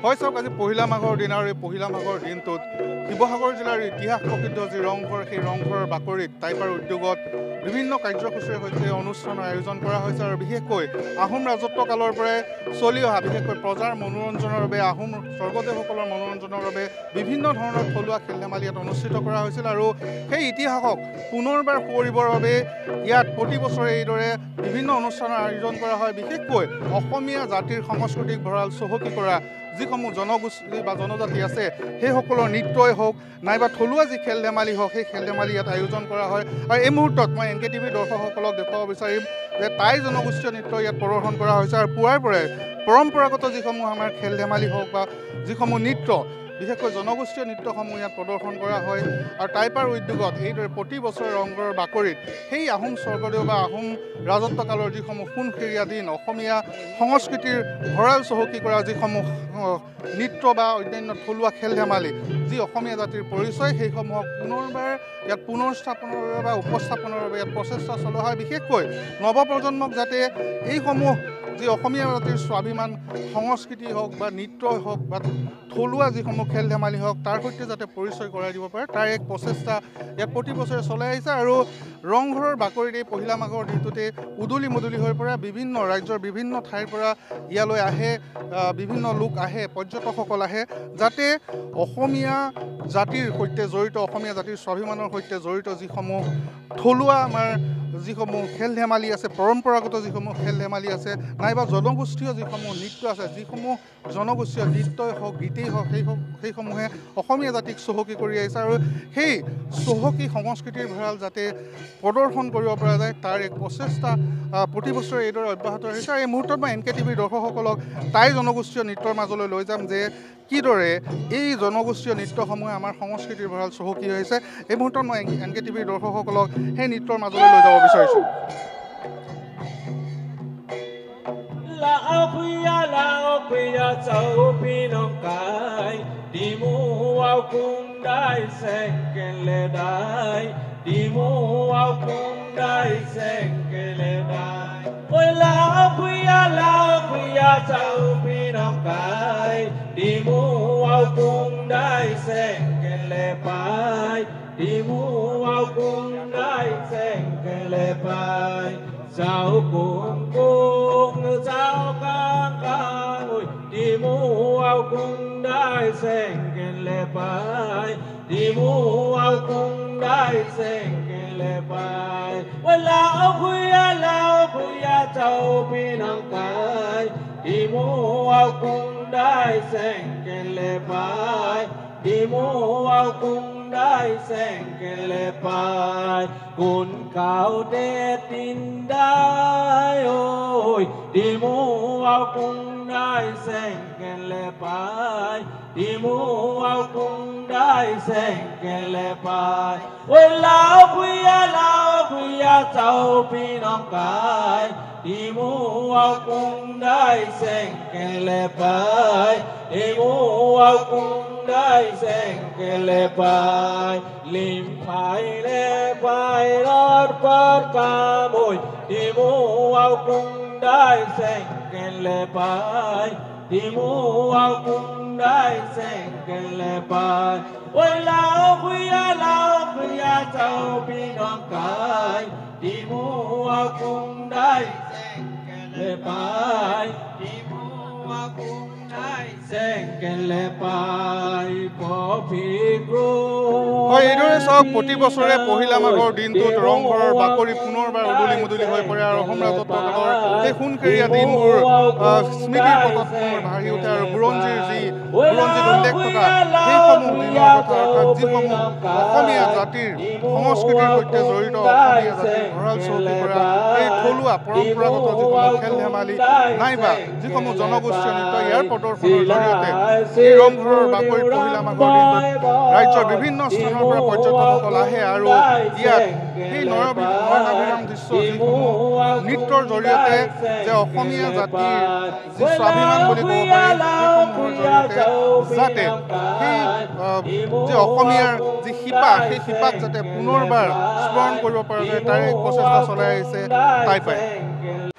হয় চাওক আজি পহিলা মাঘৰ দিন আৰু এই পহিলা মাঘৰ দিনটোত শিৱসাগৰ জিলাৰ ইতিহাস প্ৰসিদ্ধ যি ৰংঘৰ সেই ৰংঘৰৰ বাকৰিত টাইপাৰ উদ্যোগত বিভিন্ন কাৰ্যসূচীৰ সৈতে অনুষ্ঠানৰ আয়োজন কৰা হৈছে আৰু বিশেষকৈ আহোম ৰাজত্ব কালৰ পৰাই চলি অহা বিশেষকৈ প্ৰজাৰ মনোৰঞ্জনৰ বাবে আহোম স্বৰ্গদেৱসকলৰ মনোৰঞ্জনৰ বাবে বিভিন্ন ধৰণৰ থলুৱা খেল ধেমালি ইয়াত অনুষ্ঠিত কৰা হৈছিল আৰু সেই ইতিহাসক পুনৰবাৰ সোঁৱৰিবৰ বাবে ইয়াত প্ৰতি বছৰে এইদৰে বিভিন্ন অনুষ্ঠানৰ আয়োজন কৰা হয় বিশেষকৈ অসমীয়া জাতিৰ সাংস্কৃতিক ভঁৰাল চহকী কৰা যিসমূহ জনগোষ্ঠী বা জনজাতি আছে সেইসকলৰ নৃত্যই হওক নাইবা থলুৱা যি খেল ধেমালি হওক সেই খেল ধেমালি ইয়াত আয়োজন কৰা হয় আৰু এই মুহূৰ্তত মই NKTV দৰ্শকসকলক দেখুৱাব বিচাৰিম যে টাই জনগোষ্ঠীয় নৃত্য ইয়াত প্ৰদৰ্শন কৰা হৈছে আৰু পুৱাৰ পৰাই পৰম্পৰাগত যিসমূহ আমাৰ খেল ধেমালি হওক বা যিসমূহ নৃত্য বিশেষকৈ জনগোষ্ঠীয় নৃত্যসমূহ ইয়াত প্ৰদৰ্শন কৰা হয় আৰু টাইপাৰ উদ্যোগত এইদৰে প্ৰতি বছৰে ৰংঘৰৰ বাকৰিত সেই আহোম স্বৰ্গদেউ বা আহোম ৰাজত্ব কালৰ যিসমূহ সোণসেৰীয়া দিন অসমীয়া সংস্কৃতিৰ ভঁৰাল চহকী কৰা যিসমূহ নৃত্য বা অন্যান্য থলুৱা খেল ধেমালি যি অসমীয়া জাতিৰ পৰিচয় সেইসমূহক পুনৰবাৰ ইয়াত পুনৰ স্থাপনৰ বাবে বা উপস্থাপনৰ বাবে ইয়াত প্ৰচেষ্টা চলোৱা হয় বিশেষকৈ নৱপ্ৰজন্মক যাতে এইসমূহ যি অসমীয়া জাতিৰ স্বাভিমান সংস্কৃতি হওক বা নৃত্যই হওক বা থলুৱা যিসমূহ খেল ধেমালি হওক তাৰ সৈতে যাতে পৰিচয় কৰাই দিব পাৰে তাৰ এক প্ৰচেষ্টা ইয়াত প্ৰতি বছৰে চলাই আহিছে আৰু ৰংঘৰৰ বাকৰিত এই পহিলা মাঘৰ দিনটোতে উদুলি মুদুলি হৈ পৰা বিভিন্ন ৰাজ্যৰ বিভিন্ন ঠাইৰ পৰা ইয়ালৈ আহে বিভিন্ন লোক আহে পৰ্যটকসকল আহে যাতে অসমীয়া জাতিৰ সৈতে জড়িত অসমীয়া জাতিৰ স্বাভিমানৰ সৈতে জড়িত যিসমূহ থলুৱা আমাৰ যিসমূহ খেল ধেমালি আছে পৰম্পৰাগত যিসমূহ খেল ধেমালি আছে নাইবা জনগোষ্ঠীয় যিসমূহ নৃত্য আছে যিসমূহ জনগোষ্ঠীয় নৃত্যই হওক গীতেই হওক সেইসমূহে অসমীয়া জাতিক চহকী কৰি আহিছে আৰু সেই চহকী সংস্কৃতিৰ ভঁৰাল যাতে প্ৰদৰ্শন কৰিব পৰা যায় তাৰ এক প্ৰচেষ্টা প্ৰতি বছৰে এইদৰে অব্যাহত আহিছে আৰু এই মুহূৰ্তত মই NKTV দৰ্শকসকলক টাই জনগোষ্ঠীয় নৃত্যৰ মাজলৈ লৈ যাম যে কিদৰে এই জনগোষ্ঠীয় নৃত্যসমূহে আমাৰ সংস্কৃতিৰ ভঁৰাল চহকী হৈছে এই মুহূৰ্তত মই NKTV দৰ্শকসকলক সেই নৃত্যৰ মাজলৈ লৈ যাব বিচাৰিছোঁ Lao kuya châu pinong kai di mu ao cung đai sen ken le dai di mu ao cung đai sen ken le dai ôi lao kuya châu pinong kai di mu ao cung đai sen ken le pai di mu ao cung đai sen ken le pai sao cung sao ca ngồi đi mu ao cung đai sen ken le pai đi mu ao cung đai sen ken le pai ôi lao khuya châu pinang kai đi mu ao cung đai sen ken le pai đi mu ao cung đai sen ken le pai kun cao đê tin đai ôi đi mu ao cung đai sen ken le pai đi mu ao cung đai sen ken le pai ôi lao khuya châu pinong kai đi mu ao cung đai sen ken le pai đi mu ao cung đai sen ken le pai lim pai lót phát ca môi đi mu ao cung đai sen ken le pai đi mu ao cung đai sen ken le pai ôi lao khuya châu pinong kai đi mu ao cung đai sen ken le pai đi mu ao cung đai sen ken le pai হয় এইদৰে চাওক প্ৰতি বছৰে পহিলা মাঘৰ দিনটোত ৰংঘৰৰ বাকৰি পুনৰবাৰ উদুলি মুদুলি হৈ পৰে আৰু অসম ৰাজত্ব কালৰ সেই সোণসেৰীয়া দিনবোৰ স্মৃতিৰ পটত পুনৰ ভাহি উঠে আৰু বুৰঞ্জীত উল্লেখ থকা সেইসমূহ দিনৰ কথা অৰ্থাৎ যিসমূহ অসমীয়া জাতিৰ সংস্কৃতিৰ সৈতে জড়িত অসমীয়া জাতিৰ ভঁৰাল চহকী কৰা এই থলুৱা পৰম্পৰাগত যিসমূহ খেল ধেমালি নাইবা যিসমূহ জনগোষ্ঠীয় নৃত্য ইয়াৰ প্ৰদৰ্শনৰ জৰিয়তে এই ৰংঘৰৰ বাকৰিত পহিলা মাঘৰ দিনটোত ৰাজ্যৰ বিভিন্ন স্থানৰ পৰা পৰ্যটকসকল আহে আৰু ইয়াত সেই নয়নাভিৰাম দৃশ্য যিসমূহ নৃত্যৰ জৰিয়তে যে অসমীয়া জাতিৰ যি স্বাভিমান বুলি ক'ব পাৰি সেইসমূহৰ জৰিয়তে যাতে সেই যে অসমীয়াৰ যি শিপা সেই শিপাক যাতে পুনৰবাৰ স্মৰণ কৰিব পৰা যায় তাৰ এক প্ৰচেষ্টা চলাই আহিছে টাইপাই